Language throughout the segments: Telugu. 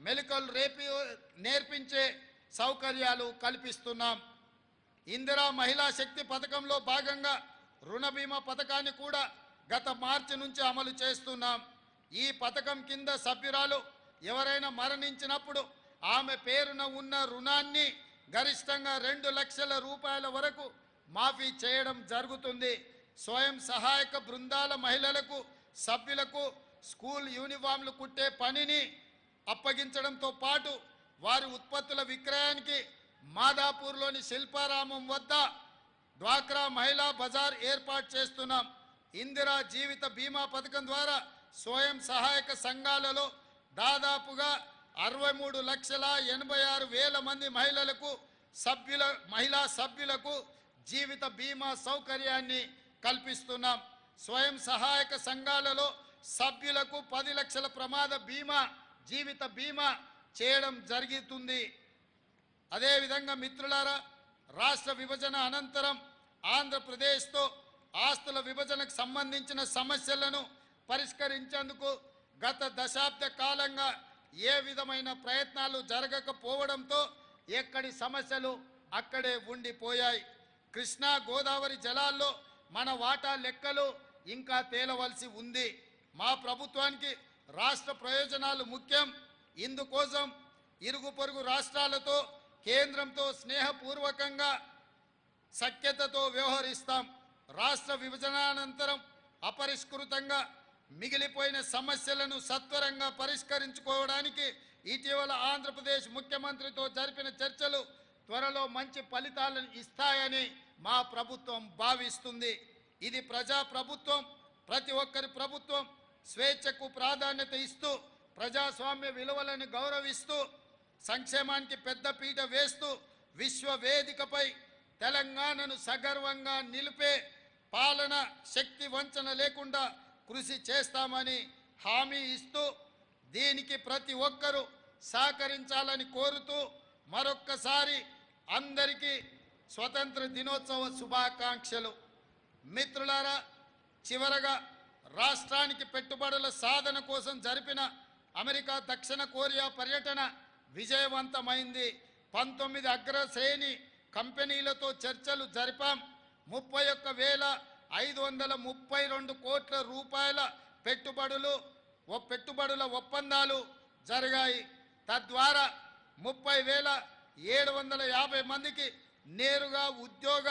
మెలకువలు నేర్పించే సౌకర్యాలు కల్పిస్తున్నాం. ఇందిరా మహిళా శక్తి పథకంలో భాగంగా రుణ బీమా పథకాన్ని కూడా గత మార్చి నుంచి అమలు చేస్తున్నాం. ఈ పథకం కింద సభ్యురాలు ఎవరైనా మరణించినప్పుడు ఆమె పేరున ఉన్న రుణాన్ని గరిష్టంగా 2 లక్షల రూపాయల వరకు మాఫీ చేయడం జరుగుతుంది. స్వయం సహాయక బృందాల మహిళలకు సభ్యులకు స్కూల్ యూనిఫామ్లు కుట్టే పనిని అప్పగించడంతో పాటు వారి ఉత్పత్తుల విక్రయానికి మాదాపూర్లోని శిల్పారామం వద్ద డ్వాక్రా మహిళా బజార్ ఏర్పాటు చేస్తున్నాం. ఇందిరా జీవిత బీమా పథకం ద్వారా స్వయం సహాయక సంఘాలలో దాదాపుగా 63,86,000 మంది మహిళా సభ్యులకు జీవిత బీమా సౌకర్యాన్ని కల్పిస్తున్నాం. స్వయం సహాయక సంఘాలలో సభ్యులకు 10 లక్షల ప్రమాద బీమా జీవిత బీమా చేయడం జరుగుతుంది. అదేవిధంగా మిత్రులారా, రాష్ట్ర విభజన అనంతరం ఆంధ్రప్రదేశ్తో ఆస్తుల విభజనకు సంబంధించిన సమస్యలను పరిష్కరించేందుకు గత దశాబ్ద కాలంగా ఏ విధమైన ప్రయత్నాలు జరగకపోవడంతో ఎక్కడి సమస్యలు అక్కడే ఉండిపోయాయి. కృష్ణా గోదావరి జలాల్లో మన వాటా లెక్కలు ఇంకా తేలవలసి ఉంది. మా ప్రభుత్వానికి రాష్ట్ర ప్రయోజనాలు ముఖ్యం. ఇందుకోసం ఇరుగు పొరుగు రాష్ట్రాలతో కేంద్రంతో స్నేహపూర్వకంగా సఖ్యతతో వ్యవహరిస్తాం. రాష్ట్ర విభజనానంతరం అపరిష్కృతంగా మిగిలిపోయిన సమస్యలను సత్వరంగా పరిష్కరించుకోవడానికి ఇటీవల ఆంధ్రప్రదేశ్ ముఖ్యమంత్రితో జరిపిన చర్చలు త్వరలో మంచి ఫలితాలను ఇస్తాయని మా ప్రభుత్వం భావిస్తుంది. ఇది ప్రజా ప్రభుత్వం, ప్రతి ఒక్కరి ప్రభుత్వం. స్వేచ్ఛకు ప్రాధాన్యత ఇస్తూ ప్రజాస్వామ్య విలువలను గౌరవిస్తూ సంక్షేమానికి పెద్దపీట వేస్తూ విశ్వ వేదికపై తెలంగాణను సగర్వంగా నిలిపే పాలన శక్తి వంచన లేకుండా కృషి చేస్తామని హామీ ఇస్తూ దీనికి ప్రతి ఒక్కరూ సహకరించాలని కోరుతూ మరొక్కసారి అందరికీ స్వతంత్ర దినోత్సవ శుభాకాంక్షలు. మిత్రులారా, చివరగా రాష్ట్రానికి పెట్టుబడుల సాధన కోసం జరిపిన అమెరికా దక్షిణ కొరియా పర్యటన విజయవంతమైంది. 19 అగ్రశ్రేణి కంపెనీలతో చర్చలు జరిపాం. 31,532 కోట్ల రూపాయల పెట్టుబడుల ఒప్పందాలు జరిగాయి. తద్వారా 30,750 మందికి నేరుగా ఉద్యోగ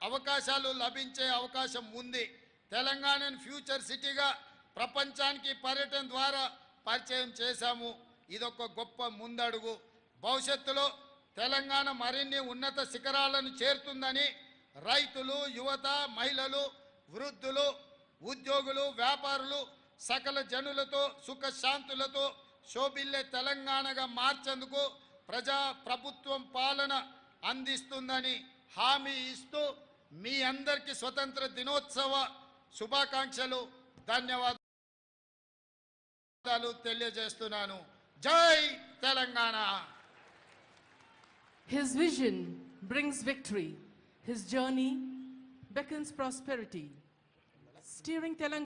అవకాశాలు లభించే అవకాశం ఉంది. తెలంగాణను ఫ్యూచర్ సిటీగా ప్రపంచానికి పర్యటన ద్వారా పరిచయం చేశాము. ఇదొక గొప్ప ముందడుగు. భవిష్యత్తులో తెలంగాణ మరిన్ని ఉన్నత శిఖరాలను చేరుతుందని రైతులు, యువత, మహిళలు, వృద్ధులు, ఉద్యోగులు, వ్యాపారులు సకల జనులతో సుఖశాంతులతో శోభిల్లే తెలంగాణగా మార్చేందుకు ప్రజా ప్రభుత్వం పాలన అందిస్తుందని హామీ ఇస్తూ మీ అందరికీ స్వతంత్ర దినోత్సవ శుభాకాంక్షలు, ధన్యవాదాలు తెలియజేస్తున్నాను. జై Telangana. His vision brings victory. His journey beckons prosperity. Steering Telangana